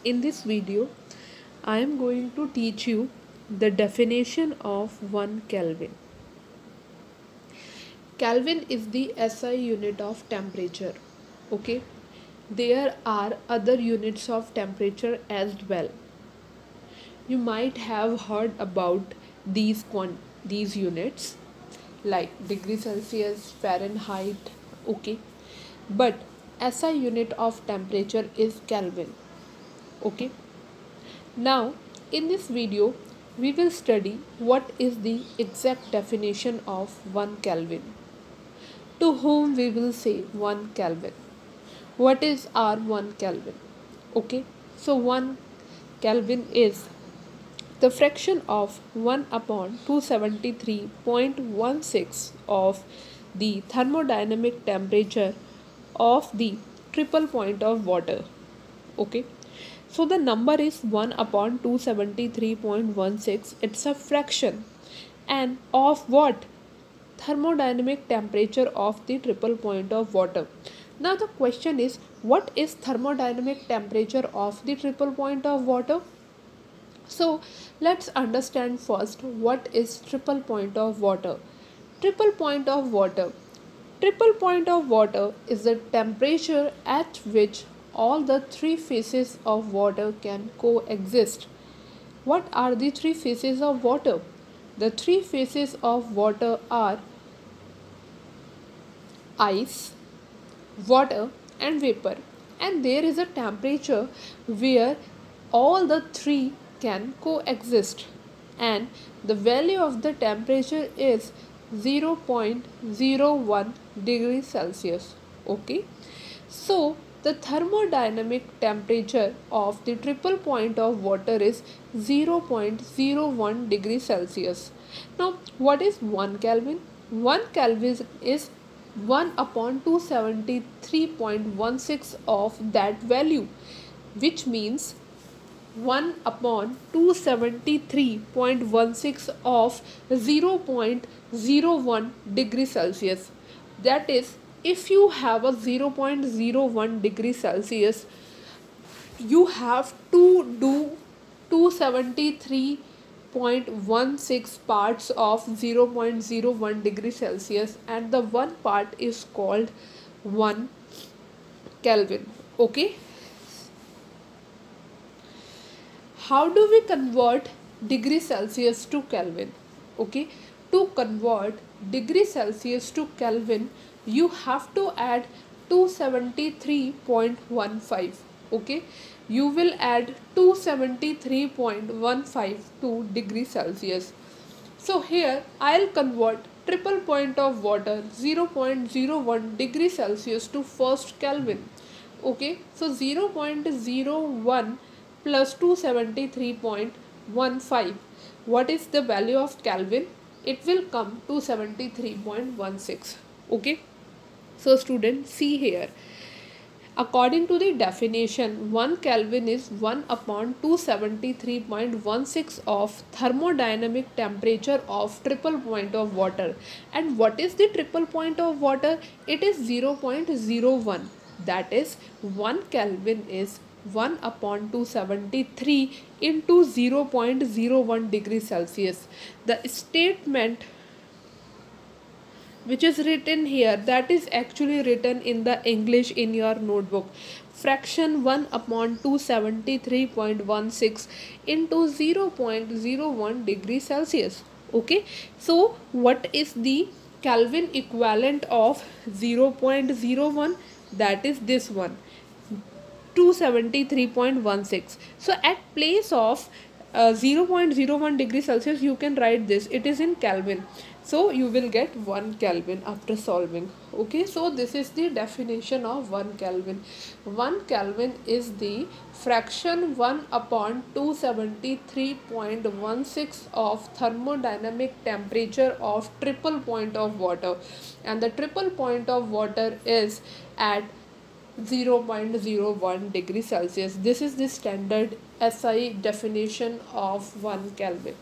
In this video, I am going to teach you the definition of 1 Kelvin. Kelvin is the SI unit of temperature. Okay, there are other units of temperature as well. You might have heard about these units like degree Celsius, Fahrenheit. Okay, but SI unit of temperature is Kelvin. Okay, now in this video we will study what is the exact definition of 1 Kelvin, to whom we will say 1 Kelvin. What is our 1 Kelvin? Okay, so 1 Kelvin is the fraction of 1 upon 273.16 of the thermodynamic temperature of the triple point of water. Okay, so the number is 1 upon 273.16. It's a fraction. And of what? Thermodynamic temperature of the triple point of water. Now the question is, what is thermodynamic temperature of the triple point of water? So let's understand first what is triple point of water. Triple point of water. Triple point of water is the temperature at which all the three phases of water can coexist. What are the three phases of water? The three phases of water are ice, water and vapor, and there is a temperature where all the three can coexist, and the value of the temperature is 0.01 degrees Celsius. Okay, so the thermodynamic temperature of the triple point of water is 0.01 degrees Celsius. Now what is 1 Kelvin? 1 Kelvin is 1 upon 273.16 of that value, which means 1 upon 273.16 of 0.01 degree Celsius. That is, if you have a 0.01 degree Celsius, you have to do 273.16 parts of 0.01 degree Celsius, and the one part is called 1 Kelvin. Okay, how do we convert degree Celsius to Kelvin? Okay, to convert degree Celsius to Kelvin, you have to add 273.15. Okay, you will add 273.15 to degree Celsius. So here I'll convert triple point of water 0.01 degree Celsius to first Kelvin. Okay, so 0.01 plus 273.15. What is the value of Kelvin? It will come to 73.16. Okay, so students, see here. According to the definition, 1 Kelvin is 1 upon 273.16 of thermodynamic temperature of triple point of water. And what is the triple point of water? It is 0.01. That is, 1 Kelvin is 1 upon 273 into 0.01 degrees Celsius. The statement which is written here, that is actually written in the English in your notebook. Fraction 1 upon 273.16 into 0.01 degrees Celsius. Okay, so what is the Kelvin equivalent of 0.01? That is this one, 273.16. So at place of 0.01 degrees Celsius, you can write this, it is in Kelvin. So you will get 1 Kelvin after solving. Okay, so this is the definition of 1 Kelvin. 1 Kelvin is the fraction 1 upon 273.16 of thermodynamic temperature of triple point of water, and the triple point of water is at 0.01 degree Celsius. This is the standard SI definition of 1 Kelvin.